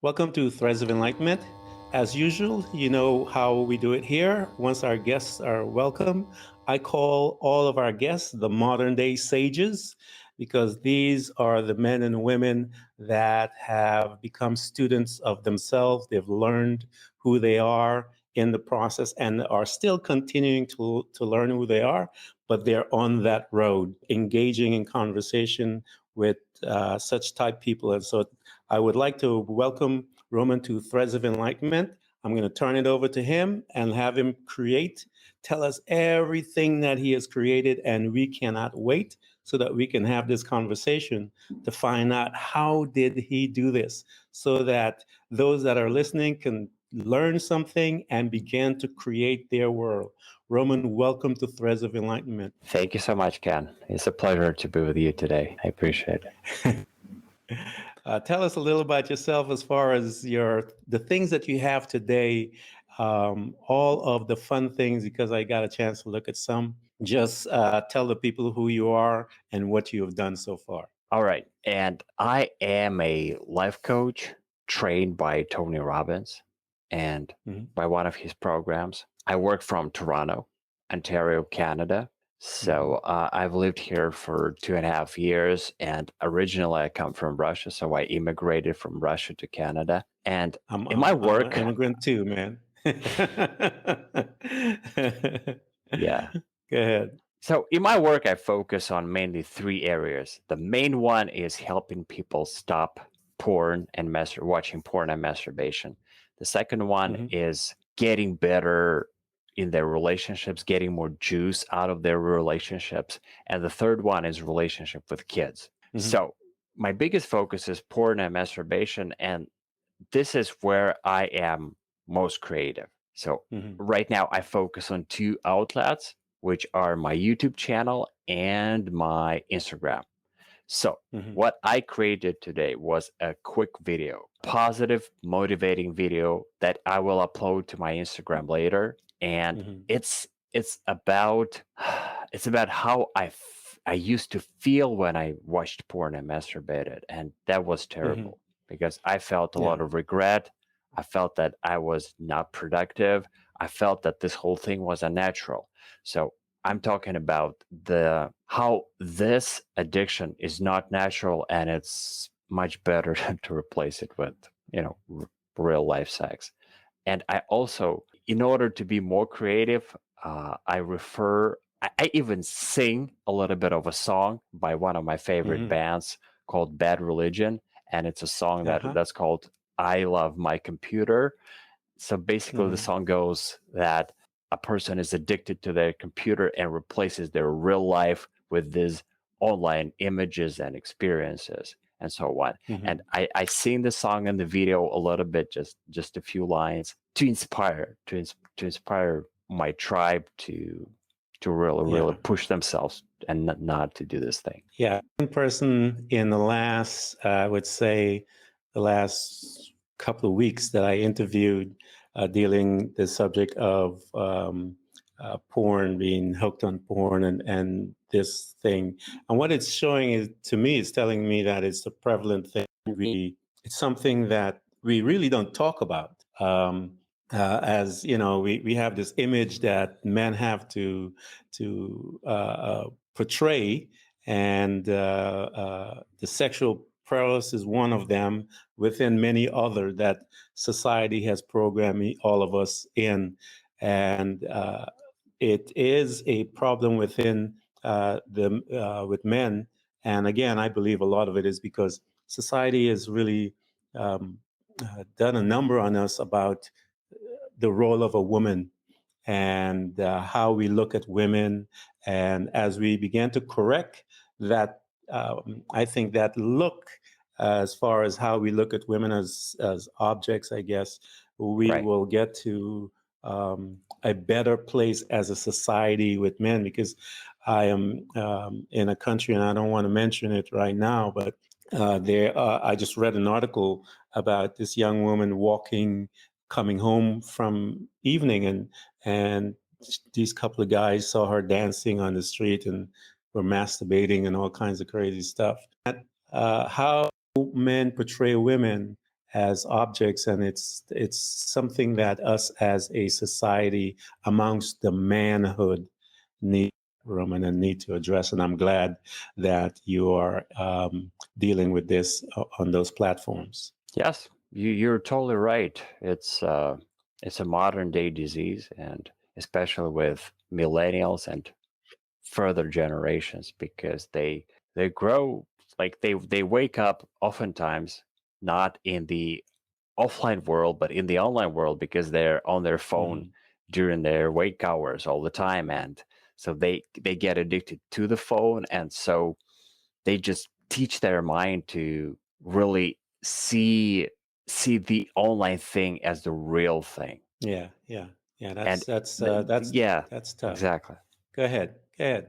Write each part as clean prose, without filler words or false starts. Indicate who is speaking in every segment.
Speaker 1: Welcome to Threads of Enlightenment. As usual, you know how we do it here. Once our guests are welcome, I call all of our guests the modern day sages because these are the men and women that have become students of themselves. They've learned who they are in the process and are still continuing to learn who they are, but they're on that road, engaging in conversation with such type people. And so I would like to welcome Roman to Threads of Enlightenment. I'm going to turn it over to him and have him tell us everything that he has created. And we cannot wait so that we can have this conversation to find out how did he do this so that those that are listening can learn something and begin to create their world. Roman, welcome to Threads of Enlightenment.
Speaker 2: Thank you so much, Ken. It's a pleasure to be with you today. I appreciate it.
Speaker 1: Tell us a little about yourself as far as the things that you have today, all of the fun things, because I got a chance to look at some. Just tell the people who you are and what you have done so far.
Speaker 2: All right. And I am a life coach trained by Tony Robbins and by one of his programs. I work from Toronto, Ontario, Canada. So I've lived here for 2.5 years, and originally I come from Russia, so I immigrated from Russia to Canada. And in my work,
Speaker 1: I'm an immigrant too, man.
Speaker 2: Yeah,
Speaker 1: go ahead.
Speaker 2: So in my work, I focus on mainly 3 areas. The main one is helping people stop porn and watching porn and masturbation. The second one is getting better in their relationships, getting more juice out of their relationships. And the third one is relationship with kids. So my biggest focus is porn and masturbation. And this is where I am most creative. So right now I focus on 2 outlets, which are my YouTube channel and my Instagram. So what I created today was a quick video, positive, motivating video that I will upload to my Instagram later. And it's about how I used to feel when I watched porn and masturbated, and that was terrible because I felt a lot of regret. I felt that I was not productive. I felt that this whole thing was unnatural. So I'm talking about how this addiction is not natural, and it's much better to replace it with, real life sex. And I also, in order to be more creative, I even sing a little bit of a song by one of my favorite bands called Bad Religion. And it's a song that's called I Love My Computer. So basically the song goes that a person is addicted to their computer and replaces their real life with these online images and experiences and so on. And I sing the song in the video a little bit, just a few lines to inspire my tribe to really push themselves and not to do this thing.
Speaker 1: Yeah, one person in the last, I would say, the last couple of weeks that I interviewed, dealing the subject of porn, being hooked on porn, and this thing, and what it's showing is to me, it's telling me that it's a prevalent thing. It's something that we really don't talk about. As you know, we have this image that men have to portray, and the sexual prowess is one of them within many other that society has programmed all of us in, and it is a problem within with men. And again, I believe a lot of it is because society has really done a number on us about the role of a woman and how we look at women. And as we began to correct that, I think that look, as far as how we look at women as objects, I guess, we will get to a better place as a society with men, because I am in a country, and I don't want to mention it right now, but I just read an article about this young woman coming home from evening, and these couple of guys saw her dancing on the street and were masturbating and all kinds of crazy stuff. How men portray women as objects, and it's something that us as a society amongst the manhood need, Roman, and need to address. And I'm glad that you are dealing with this on those platforms.
Speaker 2: Yes, you're totally right. It's a modern day disease, and especially with millennials and further generations, because they grow, like they wake up oftentimes not in the offline world but in the online world, because they're on their phone
Speaker 1: Mm-hmm.
Speaker 2: during their wake hours all the time, and so they get addicted to the phone, and so they just teach their mind to really see the online thing as the real thing.
Speaker 1: Yeah, yeah, yeah.
Speaker 2: And
Speaker 1: That's
Speaker 2: yeah,
Speaker 1: that's tough.
Speaker 2: exactly.
Speaker 1: Go ahead. Go ahead.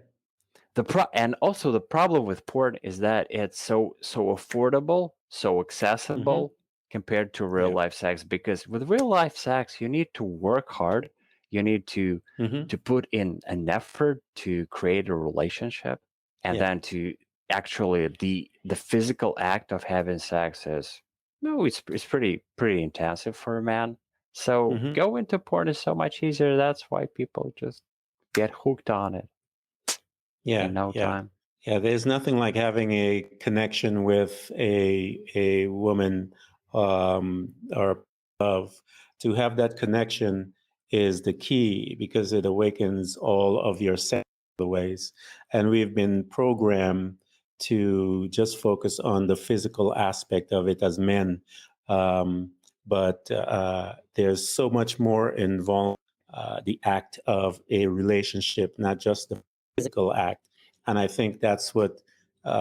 Speaker 2: And also the problem with porn is that it's so affordable, so
Speaker 1: Mm-hmm.
Speaker 2: accessible compared to real
Speaker 1: Yeah.
Speaker 2: life sex. Because with real life sex, you need to work hard, you need
Speaker 1: Mm-hmm.
Speaker 2: to put in an effort to create a relationship, and
Speaker 1: Yeah.
Speaker 2: then to actually the physical act of having sex is, no, it's pretty intensive for a man. So
Speaker 1: Mm-hmm.
Speaker 2: go into porn is so much easier. That's why people just get hooked on it in
Speaker 1: Yeah.
Speaker 2: no
Speaker 1: Yeah.
Speaker 2: time.
Speaker 1: Yeah, there's nothing like having a connection with a woman or love. To have that connection is the key because it awakens all of your senses ways. And we've been programmed to just focus on the physical aspect of it as men. But there's so much more involved, the act of a relationship, not just the physical act. And I think that's what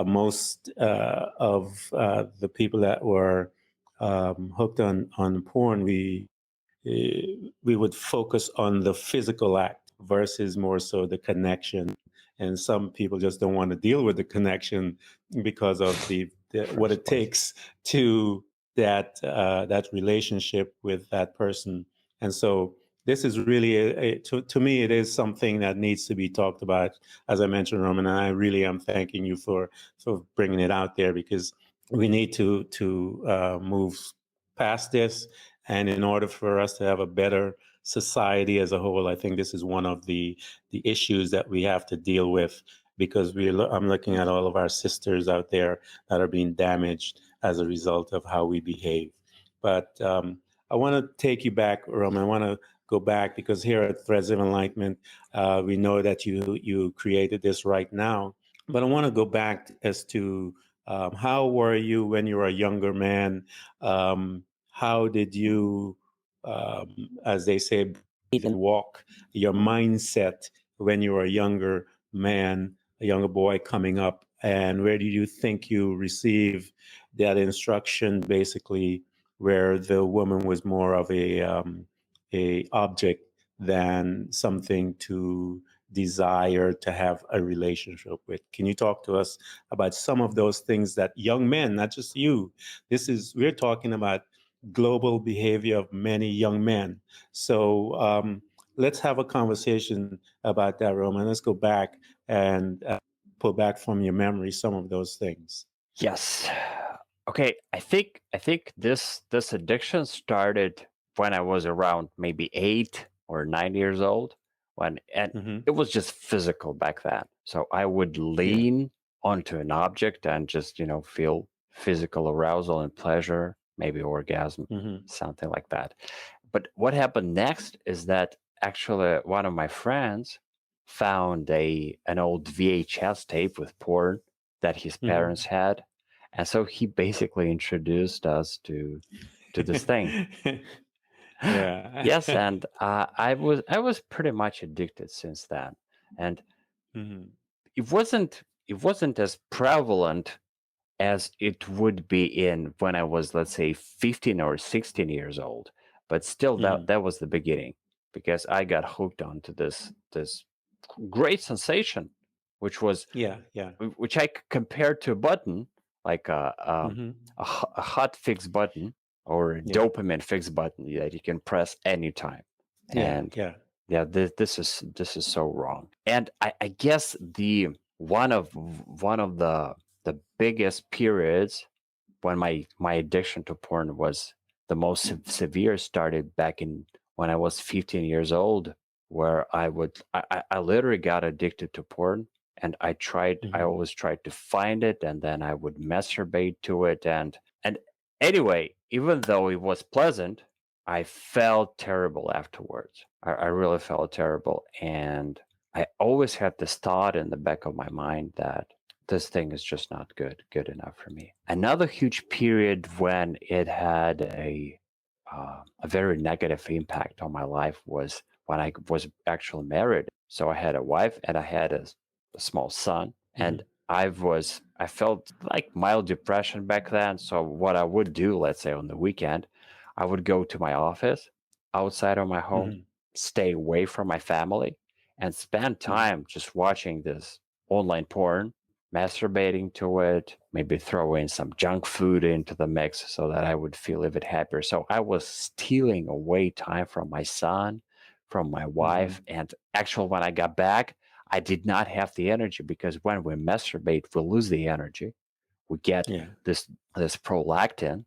Speaker 1: most of the people that were hooked on porn, we would focus on the physical act versus more so the connection. And some people just don't want to deal with the connection because of the what
Speaker 2: First
Speaker 1: it
Speaker 2: place.
Speaker 1: takes to that relationship with that person. And so this is really to me it is something that needs to be talked about, as I mentioned, Roman. And I really am thanking you for bringing it out there, because we need to move past this. And in order for us to have a better society as a whole, I think this is one of the issues that we have to deal with, because I'm looking at all of our sisters out there that are being damaged as a result of how we behave. But I want to take you back, Roman. I want to go back, because here at Threads of Enlightenment, we know that you created this right now. But I want to go back as to how were you when you were a younger man? How did you, as they say, even walk your mindset when you were a younger man, a younger boy coming up? And where did you think you received that instruction, basically, where the woman was more of a object than something to desire to have a relationship with? Can you talk to us about some of those things that young men, not just you, we're talking about global behavior of many young men. So let's have a conversation about that, Roman. Let's go back and pull back from your memory some of those things.
Speaker 2: Yes. Okay, I think this addiction started when I was around maybe 8 or 9 years old, and
Speaker 1: Mm-hmm.
Speaker 2: it was just physical back then. So I would
Speaker 1: Yeah.
Speaker 2: lean onto an object and just, feel physical arousal and pleasure, maybe orgasm,
Speaker 1: Mm-hmm.
Speaker 2: something like that. But what happened next is that actually one of my friends found an old VHS tape with porn that his parents had, and so he basically introduced us to this thing.
Speaker 1: Mm-hmm. Yeah.
Speaker 2: Yes, and I was pretty much addicted since then, and
Speaker 1: Mm-hmm.
Speaker 2: it wasn't as prevalent as it would be in when I was, let's say, 15 or 16 years old. But still, that
Speaker 1: Mm-hmm.
Speaker 2: that was the beginning, because I got hooked onto this great sensation, which was
Speaker 1: Yeah. Yeah.
Speaker 2: which I compared to a button, like
Speaker 1: Mm-hmm.
Speaker 2: a hot fix button or a
Speaker 1: Yeah.
Speaker 2: dopamine fix button that you can press anytime.
Speaker 1: Yeah.
Speaker 2: And
Speaker 1: Yeah.
Speaker 2: yeah, this is so wrong. And I guess the one of the biggest periods when my addiction to porn was the most severe started back in when I was 15 years old, where I literally got addicted to porn. And I
Speaker 1: Mm-hmm.
Speaker 2: always tried to find it, and then I would masturbate to it. And anyway, even though it was pleasant, I felt terrible afterwards. I really felt terrible. And I always had this thought in the back of my mind that this thing is just not good enough for me. Another huge period when it had a very negative impact on my life was when I was actually married. So I had a wife and I had a small son, and I felt like mild depression back then. So what I would do, let's say on the weekend, I would go to my office outside of my home,
Speaker 1: Mm-hmm.
Speaker 2: stay away from my family, and spend time just watching this online porn, masturbating to it, maybe throw in some junk food into the mix so that I would feel a bit happier. So I was stealing away time from my son, from my
Speaker 1: Mm-hmm.
Speaker 2: wife. And actually, when I got back, I did not have the energy, because when we masturbate, we lose the energy. We get
Speaker 1: Yeah.
Speaker 2: this prolactin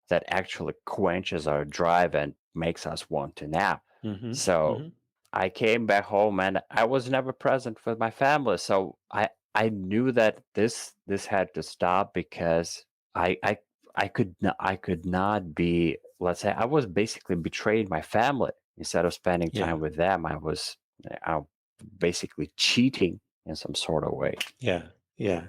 Speaker 2: that actually quenches our drive and makes us want to nap.
Speaker 1: Mm-hmm.
Speaker 2: So
Speaker 1: Mm-hmm.
Speaker 2: I came back home and I was never present with my family. So I knew that this had to stop, because I I I could not be, let's say, I was basically betraying my family. Instead of spending
Speaker 1: Yeah.
Speaker 2: time with them, I was basically cheating in some sort of way.
Speaker 1: Yeah, yeah.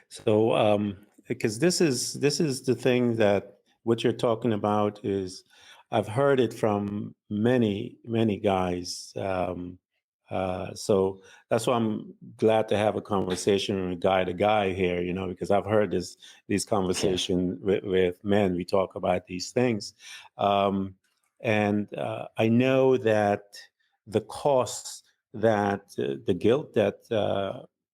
Speaker 1: So, because this is the thing that what you're talking about is, I've heard it from many guys. So that's why I'm glad to have a conversation with guy to guy here, because I've heard these
Speaker 2: Yeah.
Speaker 1: conversations with men. We talk about these things, and I know that the costs that the guilt that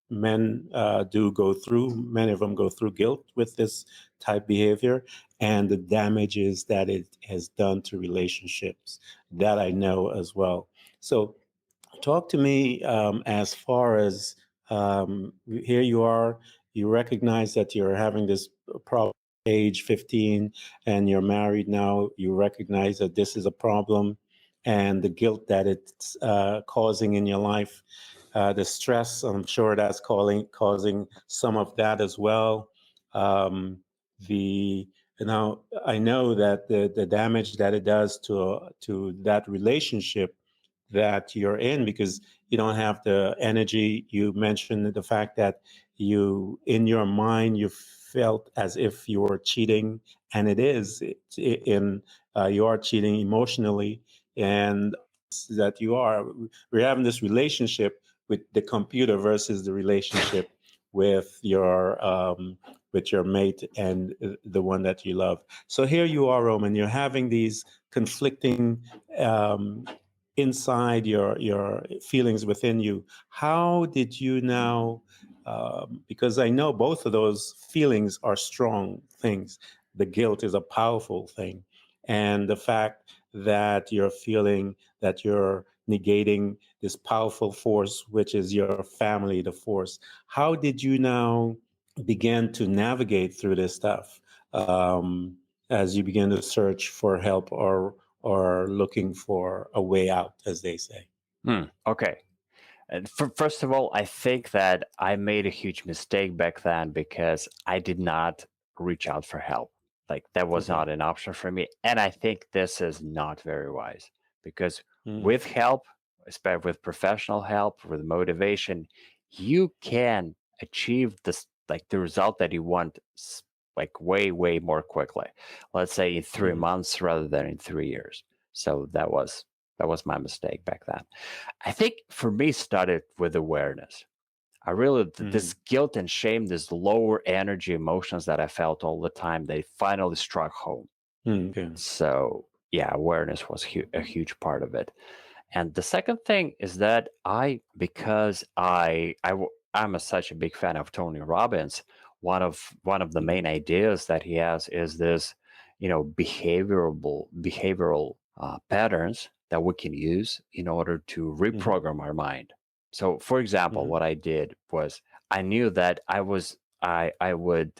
Speaker 1: men do go through. Many of them go through guilt with this type behavior, and the damages that it has done to relationships, that I know as well. So, talk to me as far as here you are. You recognize that you're having this problem. Age 15, and you're married now. You recognize that this is a problem, and the guilt that it's causing in your life, the stress. I'm sure that's causing some of that as well. Um, the Now I know that the damage that it does to that relationship that you're in, because you don't have the energy. You mentioned the fact that you, in your mind, you felt as if you were cheating, and it is. You are cheating emotionally, and that you are. We're having this relationship with the computer versus the relationship with your mate and the one that you love. So here you are, Roman. You're having these conflicting um, inside your feelings within you. How did you now? Because I know both of those feelings are strong things. The guilt is a powerful thing, and the fact that you're feeling that you're negating this powerful force, which is your family, the force. How did you now begin to navigate through this stuff as you begin to search for help, or looking for a way out, as they say?
Speaker 2: Okay. And first of all, I think that I made a huge mistake back then, because I did not reach out for help. Like, that was
Speaker 1: Okay.
Speaker 2: not an option for me. And I think this is not very wise, because
Speaker 1: Mm,
Speaker 2: with help, especially with professional help, with motivation, you can achieve this, like the result that you want, like way more quickly. Let's say in 3 months rather than in 3 years. So that was my mistake back then. I think for me started with awareness. I really, this
Speaker 1: mm,
Speaker 2: guilt and shame, this lower energy emotions that I felt all the time, they finally struck home.
Speaker 1: okay.
Speaker 2: So yeah, awareness was a huge part of it. And the second thing is that because I'm such a big fan of Tony Robbins. One of the main
Speaker 1: Mm,
Speaker 2: ideas that he has is this, behavioral patterns that we can use in order to
Speaker 1: mm,
Speaker 2: reprogram our mind. So, for example,
Speaker 1: mm,
Speaker 2: what I did was I knew that I would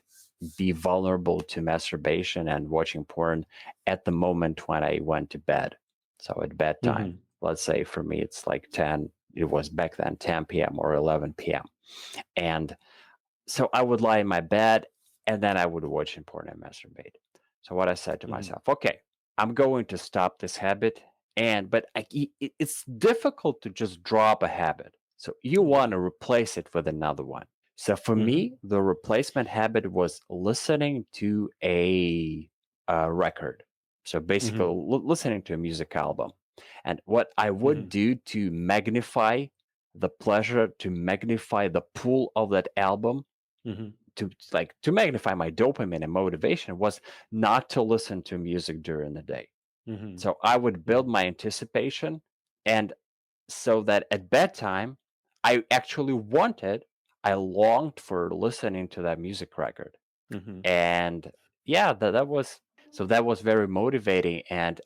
Speaker 2: be vulnerable to masturbation and watching porn at the moment when I went to bed. So at bedtime, let's say for me, it's like 10, it was back then 10 p.m. or 11 p.m. And so I would lie in my bed and then I would watch porn and masturbate. So what I said to myself, okay, I'm going to stop this habit. But it's difficult to just drop a habit. So you want to replace it with another one. So for me, the replacement habit was listening to a record. So basically, listening to a music album. And what I would do to magnify the pleasure, to magnify the pull of that album, to magnify my dopamine and motivation, was not to listen to music during the day. So I would build my anticipation, and so that at bedtime, I actually I longed for listening to that music record. And yeah, that was very motivating. And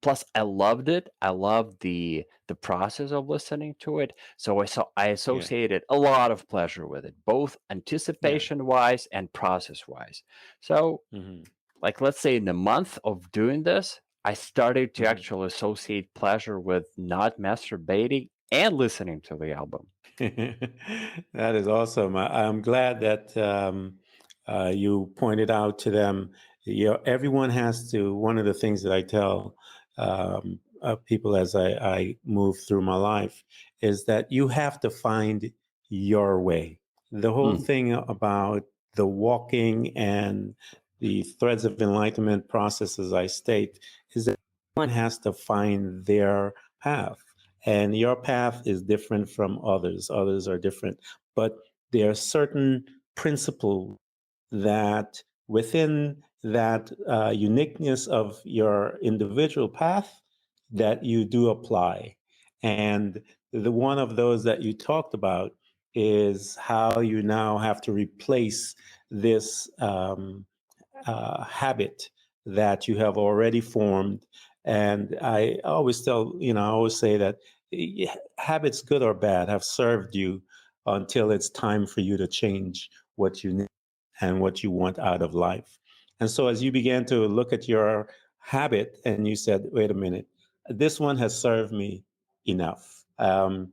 Speaker 2: plus I loved it. I loved the process of listening to it. So I associated a lot of pleasure with it, both anticipation wise and process wise. So like, let's say in a month of doing this, I started to actually associate pleasure with not masturbating and listening to the album.
Speaker 1: That is awesome. I'm glad that you pointed out to them. Everyone has to. One of the things that I tell people as I move through my life is that you have to find your way. The whole thing about the walking and the threads of enlightenment process, as I state, is that one has to find their path. And your path is different from others. Others are different. But there are certain principles that within that uniqueness of your individual path that you do apply. And the one of those that you talked about is how you now have to replace this habit that you have already formed. And I always I always say that habits, good or bad, have served you until it's time for you to change what you need and what you want out of life. And so as you began to look at your habit and you said, wait a minute, this one has served me enough. The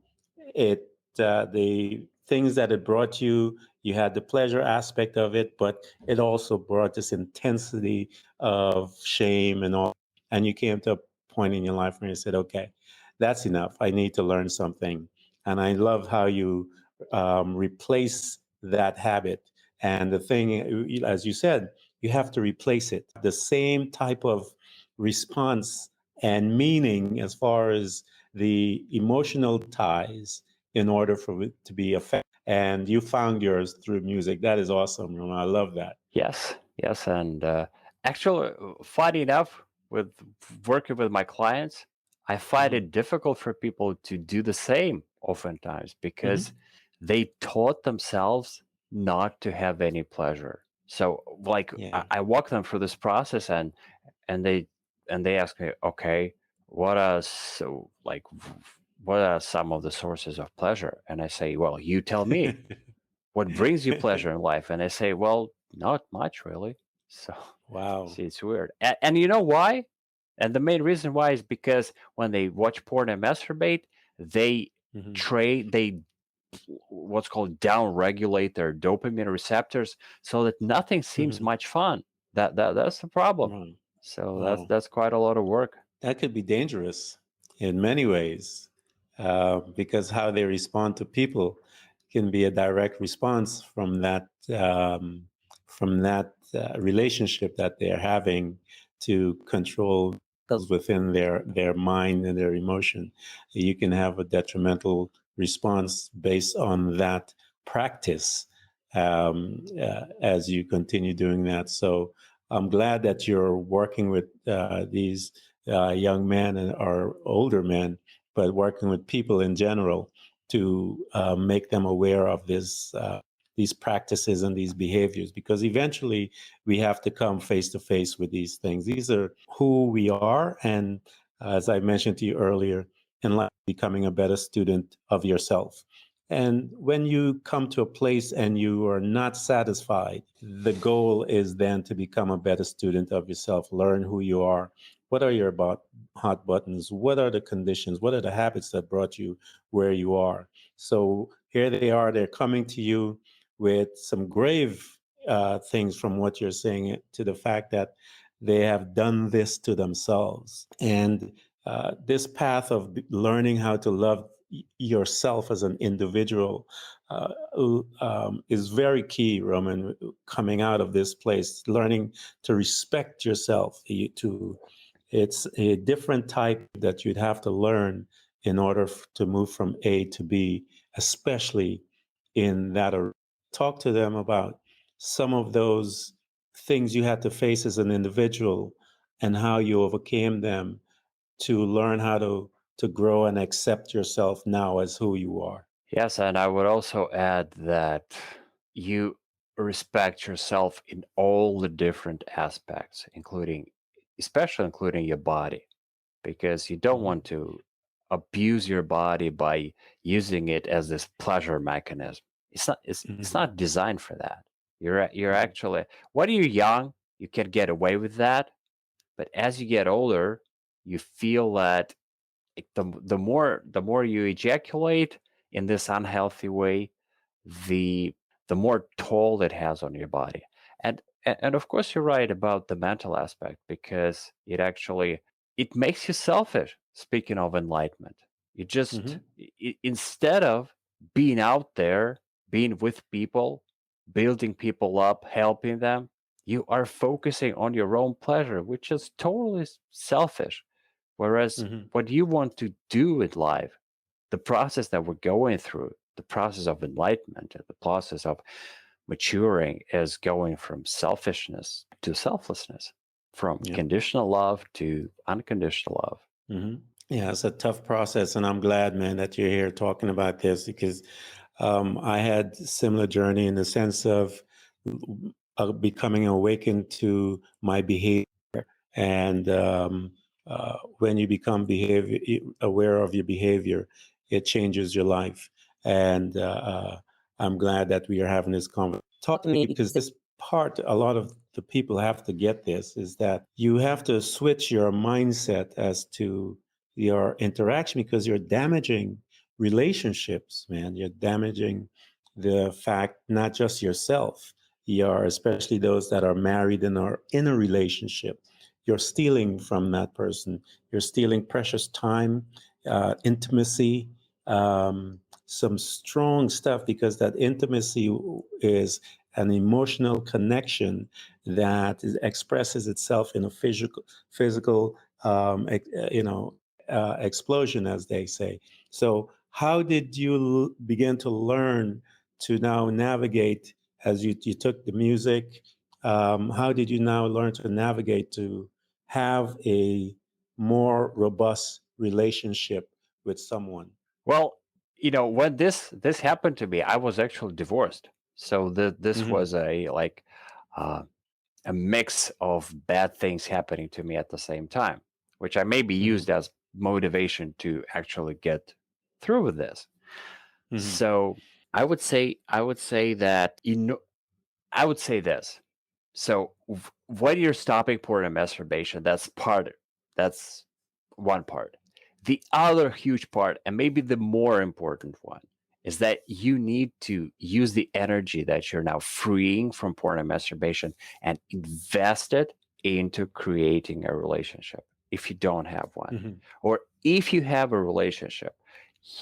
Speaker 1: things that it brought you, you had the pleasure aspect of it, but it also brought this intensity of shame and all. And you came to a point in your life where you said, okay, that's enough. I need to learn something. And I love how you replace that habit. And the thing, as you said, you have to replace it. The same type of response and meaning as far as the emotional ties in order for it to be effective. And you found yours through music. That is awesome, Roman. I love that.
Speaker 2: Yes. And actually, funny enough, with working with my clients, I find it difficult for people to do the same oftentimes because they taught themselves not to have any pleasure. So like I walk them through this process, and they ask me, okay, what are some of the sources of pleasure? And I say, well, you tell me. What brings you pleasure in life? And they say, well, not much really. So
Speaker 1: wow.
Speaker 2: see, it's weird. And you know why? And the main reason why is because when they watch porn and masturbate, they they what's called down regulate their dopamine receptors, so that nothing seems much fun. That's the problem.
Speaker 1: Right.
Speaker 2: So
Speaker 1: Wow.
Speaker 2: that's quite a lot of work.
Speaker 1: That could be dangerous in many ways because how they respond to people can be a direct response from that relationship that they're having to control within their mind and their emotion. You can have a detrimental response based on that practice as you continue doing that. So I'm glad that you're working with these young men or older men, but working with people in general to make them aware of these practices and these behaviors, because eventually we have to come face to face with these things. These are who we are. And as I mentioned to you earlier, in life, becoming a better student of yourself. And when you come to a place and you are not satisfied, the goal is then to become a better student of yourself, learn who you are. What are your hot buttons? What are the conditions? What are the habits that brought you where you are? So here they are, they're coming to you with some grave things from what you're saying to the fact that they have done this to themselves. And this path of learning how to love yourself as an individual is very key, Roman, coming out of this place, learning to respect yourself. It's a different type that you'd have to learn in order to move from A to B, especially in that arena. Talk to them about some of those things you had to face as an individual and how you overcame them to learn how to grow and accept yourself now as who you are.
Speaker 2: Yes, and I would also add that you respect yourself in all the different aspects, especially including your body, because you don't want to abuse your body by using it as this pleasure mechanism. It's not designed for that. You're actually, when you're young, you can get away with that, but as you get older, you feel that the more you ejaculate in this unhealthy way, the the more toll it has on your body. And of course you're right about the mental aspect, because it makes you selfish. Speaking of enlightenment, you just instead of being out there, being with people, building people up, helping them, you are focusing on your own pleasure, which is totally selfish. Whereas what you want to do in life, the process that we're going through, the process of enlightenment, the process of maturing, is going from selfishness to selflessness, from conditional love to unconditional love.
Speaker 1: Yeah, it's a tough process, and I'm glad, man, that you're here talking about this, because I had a similar journey in the sense of becoming awakened to my behavior. And when you become aware of your behavior, it changes your life. And I'm glad that we are having this conversation. Talk to me, because this part, a lot of the people have to get this, is that you have to switch your mindset as to your interaction, because you're damaging relationships, man. You're damaging the fact, not just yourself, you're, especially those that are married and are in a relationship, you're stealing from that person. You're stealing precious time, intimacy, some strong stuff, because that intimacy is an emotional connection that expresses itself in a physical, explosion, as they say. So, how did you begin to learn to now navigate as you took the music? How did you now learn to navigate to have a more robust relationship with someone?
Speaker 2: Well, when this happened to me, I was actually divorced. So this was uh, a mix of bad things happening to me at the same time, which I maybe used as motivation to actually get through with this. So I would say that I would say this. So when you're stopping porn and masturbation, that's one part. The other huge part, and maybe the more important one, is that you need to use the energy that you're now freeing from porn and masturbation and invest it into creating a relationship if you don't have one. Or if you have a relationship,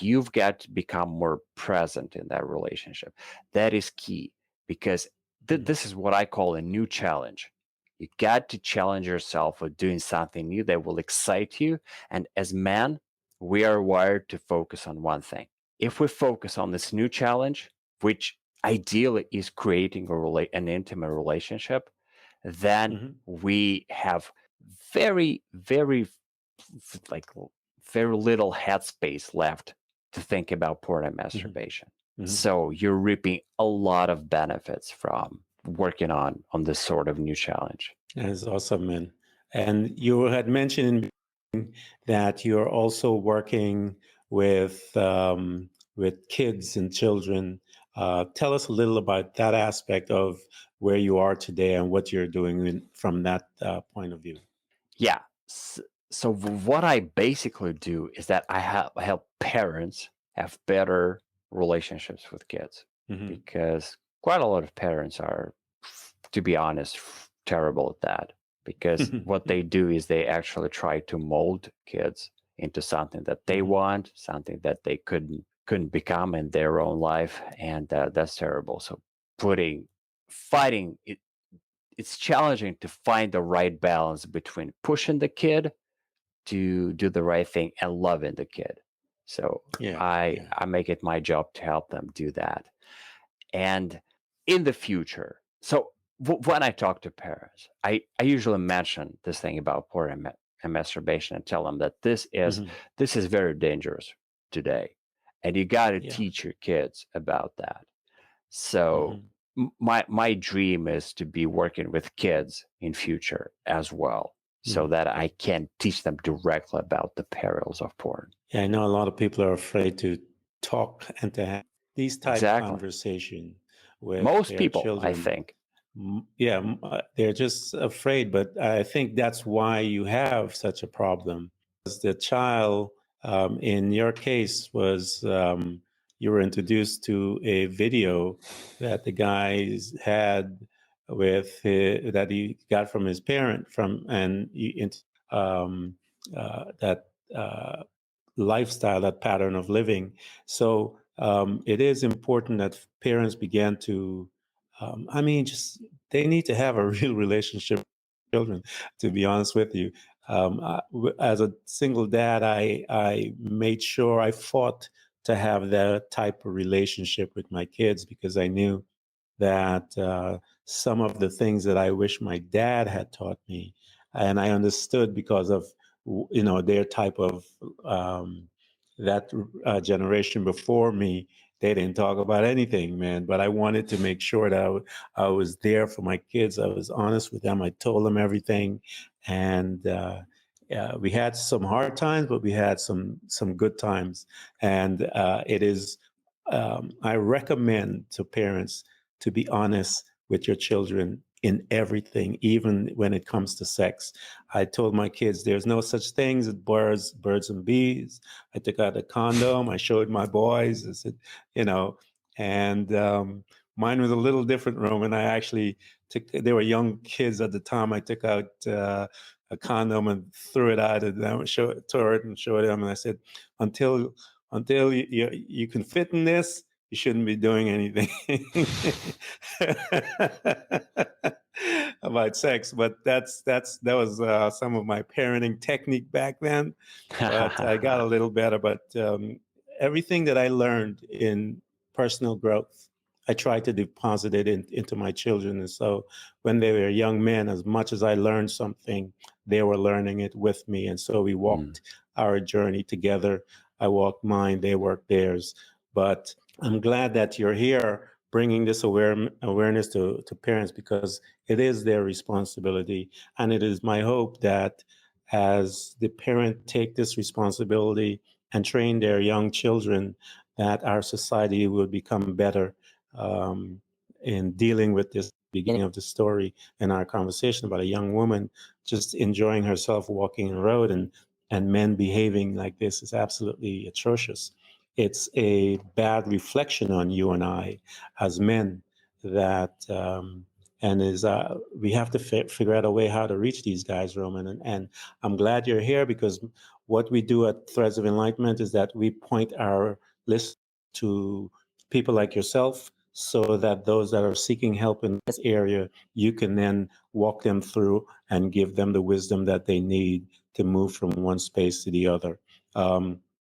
Speaker 2: you've got to become more present in that relationship. That is key, because this is what I call a new challenge. You got to challenge yourself with doing something new that will excite you. And as men, we are wired to focus on one thing. If we focus on this new challenge, which ideally is creating an intimate relationship, then we have very, very, like, very little headspace left to think about porn and masturbation. So you're reaping a lot of benefits from working on this sort of new challenge.
Speaker 1: That's awesome, man. And you had mentioned that you're also working with with kids and children. Tell us a little about that aspect of where you are today and what you're doing from that point of view.
Speaker 2: Yeah. So what I basically do is that I help parents have better relationships with kids,
Speaker 1: Mm-hmm.
Speaker 2: because quite a lot of parents are, to be honest, terrible at that. Because what they do is they actually try to mold kids into something that they want, something that they couldn't become in their own life, and that's terrible. So fighting it, it's challenging to find the right balance between pushing the kid to do the right thing and loving the kid. So
Speaker 1: Yeah,
Speaker 2: I
Speaker 1: yeah.
Speaker 2: I make it my job to help them do that. And in the future, so when I talk to parents, I usually mention this thing about porn and masturbation and tell them that
Speaker 1: Mm-hmm.
Speaker 2: this is very dangerous today, and you got to
Speaker 1: Yeah.
Speaker 2: teach your kids about that. So
Speaker 1: Mm-hmm.
Speaker 2: my dream is to be working with kids in future as well, so
Speaker 1: Mm-hmm.
Speaker 2: that I can teach them directly about the perils of porn.
Speaker 1: Yeah, I know a lot of people are afraid to talk and to have these type
Speaker 2: Exactly.
Speaker 1: conversation with
Speaker 2: Most
Speaker 1: their
Speaker 2: people, I
Speaker 1: children.
Speaker 2: think.
Speaker 1: Yeah, they're just afraid, but I think that's why you have such a problem. Because the child, in your case, was you were introduced to a video that the guys had that he got from his parent um, that lifestyle, that pattern of living. So it is important that parents began to, just they need to have a real relationship with children, to be honest with you. As a single dad, I made sure I fought to have that type of relationship with my kids because I knew that some of the things that I wish my dad had taught me, and I understood because of their type of that generation before me. They didn't talk about anything, man. But I wanted to make sure that I was there for my kids. I was honest with them. I told them everything, and yeah, we had some hard times, but we had some good times. And it is. I recommend to parents to be honest with your children in everything, even when it comes to sex. I told my kids there's no such thing as birds and bees. I took out a condom. I showed my boys. I said, you know, and mine was a little different, Roman. I actually they were young kids at the time. I took out a condom and threw it out at them, tore it and showed them. And I said, until you can fit in this, you shouldn't be doing anything about sex. But that was some of my parenting technique back then. But I got a little better. But everything that I learned in personal growth, I tried to deposit it into my children. And so when they were young men, as much as I learned something, they were learning it with me. And so we walked our journey together. I walked mine, they worked theirs. But I'm glad that you're here bringing this awareness to parents because it is their responsibility. And it is my hope that as the parent take this responsibility and train their young children, that our society will become better in dealing with this beginning of the story in our conversation about a young woman just enjoying herself walking the road and men behaving like this is absolutely atrocious. It's a bad reflection on you and I as men that and is we have to figure out a way how to reach these guys, Roman. And I'm glad you're here because what we do at Threads of Enlightenment is that we point our list to people like yourself so that those that are seeking help in this area, you can then walk them through and give them the wisdom that they need to move from one space to the other.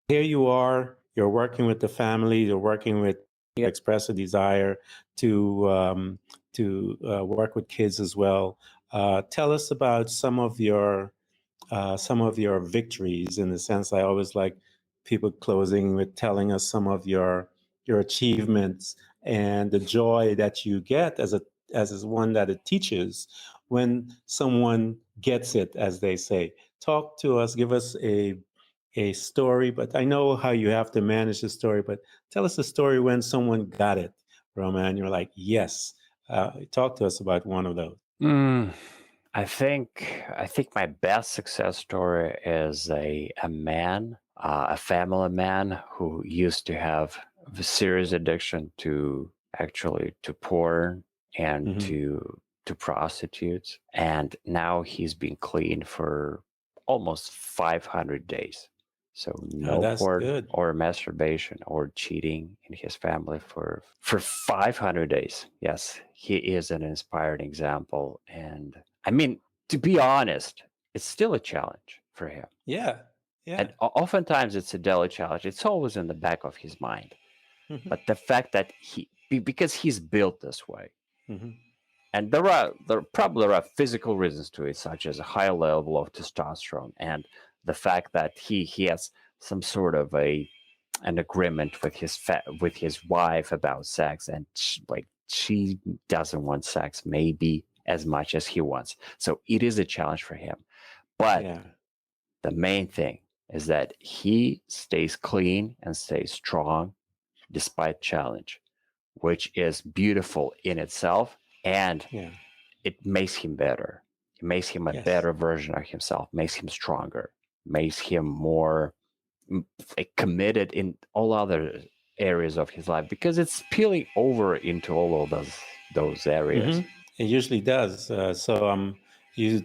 Speaker 1: Here you are, you're working with the family, you're working with express a desire to work with kids as well. Tell us about some of your victories. In the sense, I always like people closing with telling us some of your achievements and the joy that you get as one that it teaches when someone gets it, as they say. Talk to us. Give us a story, but I know how you have to manage the story. But tell us a story when someone got it, Roman. You're like, yes. Talk to us about one of those.
Speaker 2: Mm, I think my best success story is a man, a family man who used to have a serious addiction to porn and
Speaker 1: Hmm.
Speaker 2: to prostitutes, and now he's been clean for almost 500 days. So
Speaker 1: Oh,
Speaker 2: no
Speaker 1: that's
Speaker 2: porn
Speaker 1: good.
Speaker 2: or masturbation or cheating in his family for 500 days. Yes, he is an inspiring example. And I mean, to be honest, it's still a challenge for him.
Speaker 1: Yeah.
Speaker 2: And
Speaker 1: Yeah.
Speaker 2: oftentimes it's a daily challenge. It's always in the back of his mind.
Speaker 1: Hmm.
Speaker 2: But the fact that because he's built this way,
Speaker 1: Hmm.
Speaker 2: and there are physical reasons to it, such as a high level of testosterone and the fact that he has some sort of an agreement with with his wife about sex, and she doesn't want sex maybe as much as he wants. So it is a challenge for him. But
Speaker 1: Yeah.
Speaker 2: the main thing is that he stays clean and stays strong despite challenge, which is beautiful in itself, and
Speaker 1: Yeah.
Speaker 2: it makes him better. It makes him a
Speaker 1: Yes.
Speaker 2: better version of himself, makes him stronger, makes him more committed in all other areas of his life, because it's spilling over into all of those areas.
Speaker 1: Hmm. It usually does. You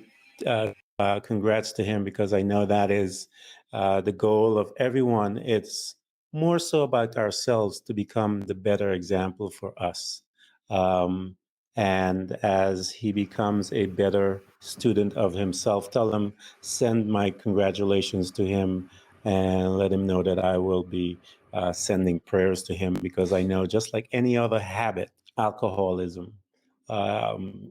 Speaker 1: congrats to him because I know that is the goal of everyone. It's more so about ourselves to become the better example for us. Um, and as he becomes a better student of himself, tell him, send my congratulations to him and let him know that I will be sending prayers to him because I know just like any other habit, alcoholism,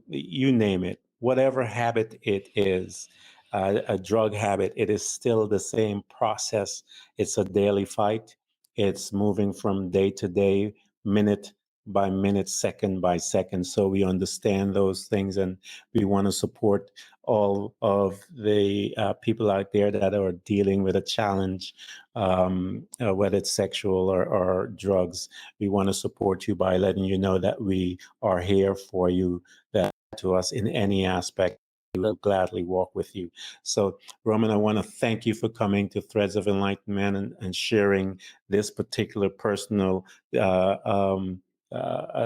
Speaker 1: you name it, whatever habit it is, a drug habit, it is still the same process. It's a daily fight. It's moving from day to day, minute by minute, second by second. So we understand those things and we want to support all of the people out there that are dealing with a challenge, whether it's sexual or drugs. We want to support you by letting you know that we are here for you, that to us in any aspect. We will gladly walk with you. So, Roman, I want to thank you for coming to Threads of Enlightenment and sharing this particular personal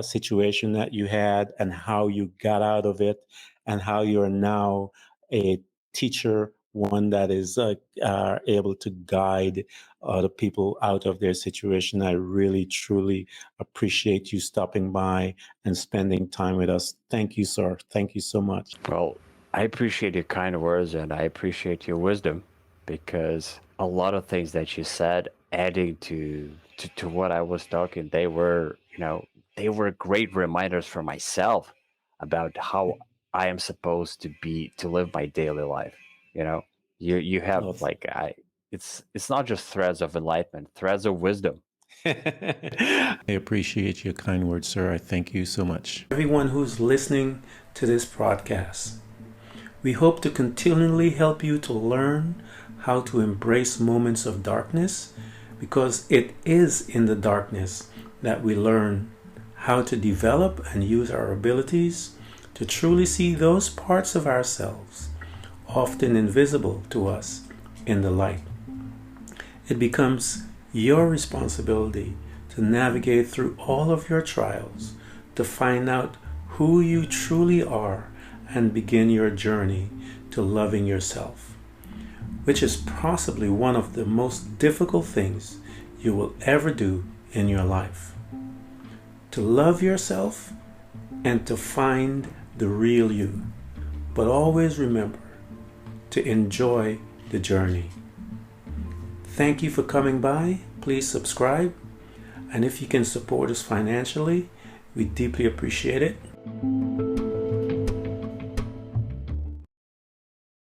Speaker 1: situation that you had and how you got out of it and how you're now a teacher, one that is able to guide other people out of their situation. I really, truly appreciate you stopping by and spending time with us. Thank you, sir. Thank you so much.
Speaker 2: Well, I appreciate your kind words and I appreciate your wisdom, because a lot of things that you said, adding to what I was talking, they were, they were great reminders for myself about how I am supposed to live my daily life. You know, you have
Speaker 1: Oh,
Speaker 2: like it's not just threads of enlightenment, threads of wisdom.
Speaker 1: I appreciate your kind words, sir. I thank you so much. Everyone who's listening to this podcast, we hope to continually help you to learn how to embrace moments of darkness, because it is in the darkness that we learn how to develop and use our abilities to truly see those parts of ourselves, often invisible to us, in the light. It becomes your responsibility to navigate through all of your trials, to find out who you truly are and begin your journey to loving yourself, which is possibly one of the most difficult things you will ever do in your life. To love yourself and to find the real you, but always remember to enjoy the journey. Thank you for coming by. Please subscribe. And if you can support us financially, we deeply appreciate it.